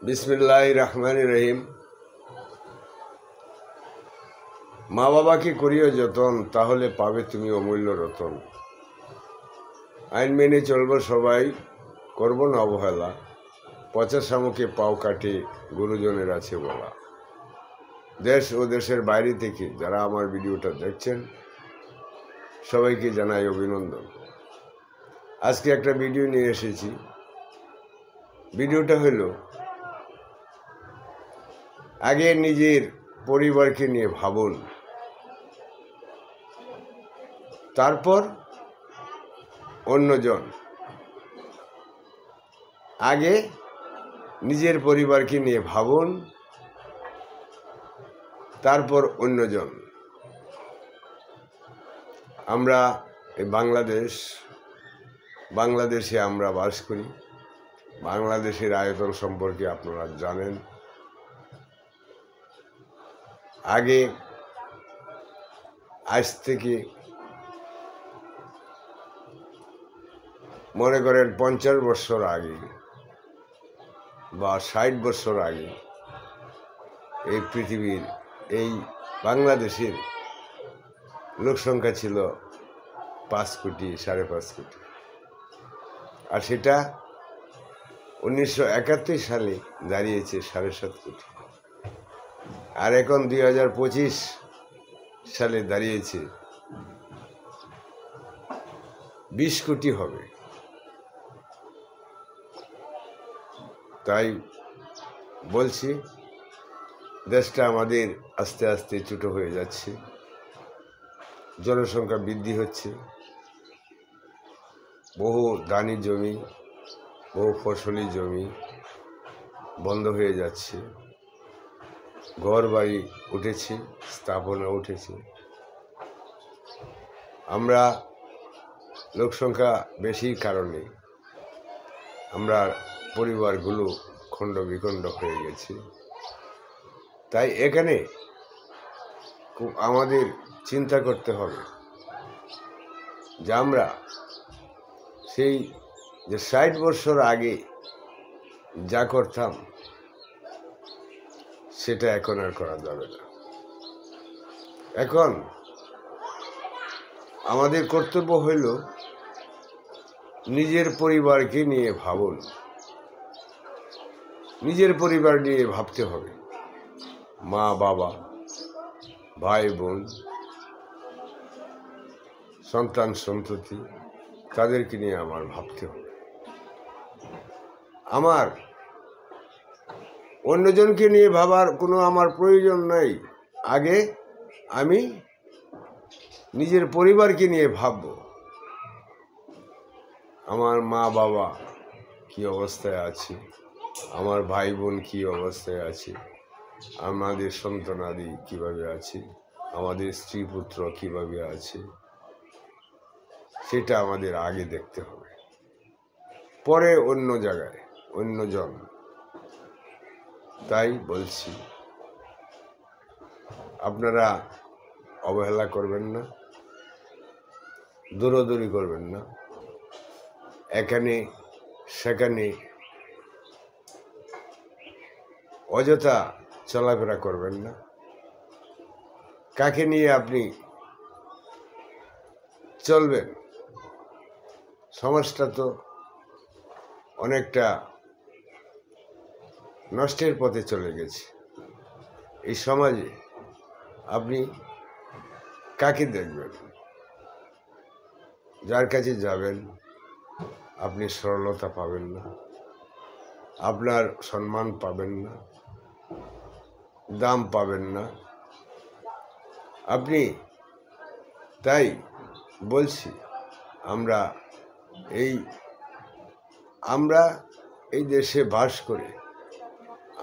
বিসমিল্লাহির রহমানির রহিম। মা বাবাকে করিও যতন, তাহলে পাবে তুমি অমূল্য রতন। আইন মেনে চলবো সবাই, করব না অবহেলা। পচা শামুকে পাও কাটে গুরুজনের আছে বলা। দেশ ও দেশের বাইরে থেকে যারা আমার ভিডিওটা দেখছেন সবাইকে জানাই অভিনন্দন। আজকে একটা ভিডিও নিয়ে এসেছি। ভিডিওটা হলো, আগে নিজের পরিবারকে নিয়ে ভাবুন, তারপর অন্যজন। আগে নিজের পরিবারকে নিয়ে ভাবুন, তারপর অন্যজন। আমরা এই বাংলাদেশে আমরা বাস করি। বাংলাদেশের আয়তন সম্পর্কে আপনারা জানেন। আগে আজ থেকে মনে করেন 50 বছর আগে বা 60 বছর আগে এই পৃথিবীর এই বাংলাদেশের লোক সংখ্যা ছিল 5 কোটি, 5.5 কোটি। আর সেটা 1971 সালে দাঁড়িয়েছে 7.5 কোটি। আর এখন 2025 সালে দাঁড়িয়েছে 20 কোটি হবে। তাই বলছি, দেশটা আমাদের আস্তে আস্তে ছোট হয়ে যাচ্ছে, জনসংখ্যা বৃদ্ধি হচ্ছে, বহু দানি জমি, বহু ফসলি জমি বন্ধ হয়ে যাচ্ছে, ঘর বাড়ি উঠেছে, স্থাপনা উঠেছে। আমরা লোকসংখ্যা বেশির কারণে আমরা পরিবারগুলো খণ্ড বিখণ্ড হয়ে গেছে। তাই এখানে খুব আমাদের চিন্তা করতে হবে যে আমরা সেই যে 60 বছর আগে যা করতাম সেটা এখন আর করা যাবে না। এখন আমাদের কর্তব্য হইল নিজের পরিবারকে নিয়ে ভাবুন। নিজের পরিবার নিয়ে ভাবতে হবে। মা বাবা, ভাই বোন, সন্তান সন্ততি, তাদেরকে নিয়ে আমার ভাবতে হবে। আমার অন্যজনকে নিয়ে ভাবার কোনো আমার প্রয়োজন নাই। আগে আমি নিজের পরিবারকে নিয়ে ভাবব। আমার মা বাবা কি অবস্থায় আছে, আমার ভাই বোন কি অবস্থায় আছে, আমাদের সন্তানাদি কিভাবে আছে, আমাদের স্ত্রী পুত্র কিভাবে আছে, সেটা আমাদের আগে দেখতে হবে। পরে অন্য জায়গায় অন্যজন। তাই বলছি, আপনারা অবহেলা করবেন না, দৌড়াদৌড়ি করবেন না, এখানে সেখানে অযথা চলাফেরা করবেন না। কাকে নিয়ে আপনি চলবেন? সমাজটা তো অনেকটা নষ্টের পথে চলে গেছে। এই সমাজে আপনি কাকে দেখবেন? যার কাছে যাবেন আপনি সরলতা পাবেন না, আপনার সম্মান পাবেন না, দাম পাবেন না আপনি। তাই বলছি, আমরা এই দেশে বাস করে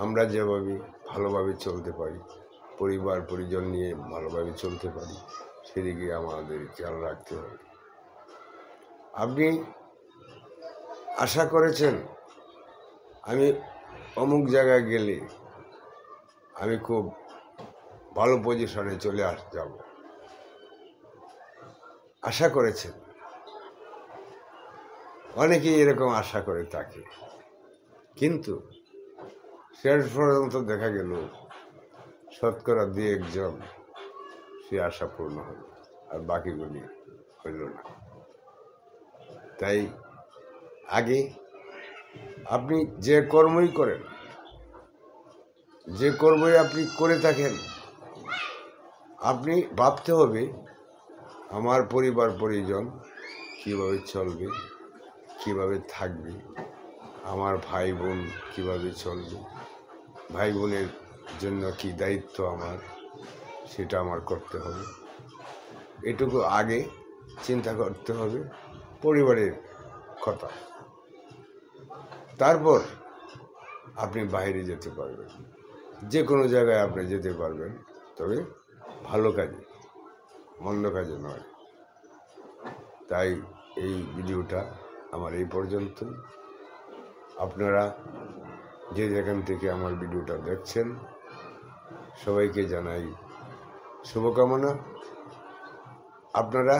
আমরা যেভাবে ভালোভাবে চলতে পারি, পরিবার পরিজন নিয়ে ভালোভাবে চলতে পারি, সেদিকে আমাদের খেয়াল রাখতে হবে। আপনি আশা করেছেন আমি অমুক জায়গায় গেলে আমি খুব ভালো পজিশনে চলে যাব, আশা করেছেন। অনেকেই এরকম আশা করে থাকে, কিন্তু শেষ পর্যন্ত দেখা গেল শতকরা 2-1 জন সে আশা পূর্ণ হল, আর বাকিগুলি হইল না। তাই আগে আপনি যে কর্মই করেন, যে কর্মই আপনি করে থাকেন, আপনি ভাবতে হবে আমার পরিবার পরিজন কীভাবে চলবে, কীভাবে থাকবে, আমার ভাই বোন কীভাবে চলবে, ভাই বোনের জন্য কি দায়িত্ব আমার, সেটা আমার করতে হবে। এটুকু আগে চিন্তা করতে হবে পরিবারের কথা, তারপর আপনি বাইরে যেতে পারবেন, যে কোনো জায়গায় আপনি যেতে পারবেন, তবে ভালো কাজে, মন্দ কাজে নয়। তাই এই ভিডিওটা আমার এই পর্যন্ত। আপনারা যে যেখান থেকে আমার ভিডিওটা দেখছেন সবাইকে জানাই শুভকামনা। আপনারা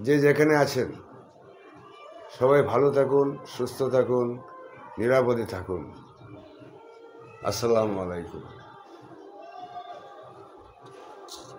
যে যেখানে আছেন সবাই ভালো থাকুন, সুস্থ থাকুন, নিরাপদে থাকুন। আসসালামু আলাইকুম।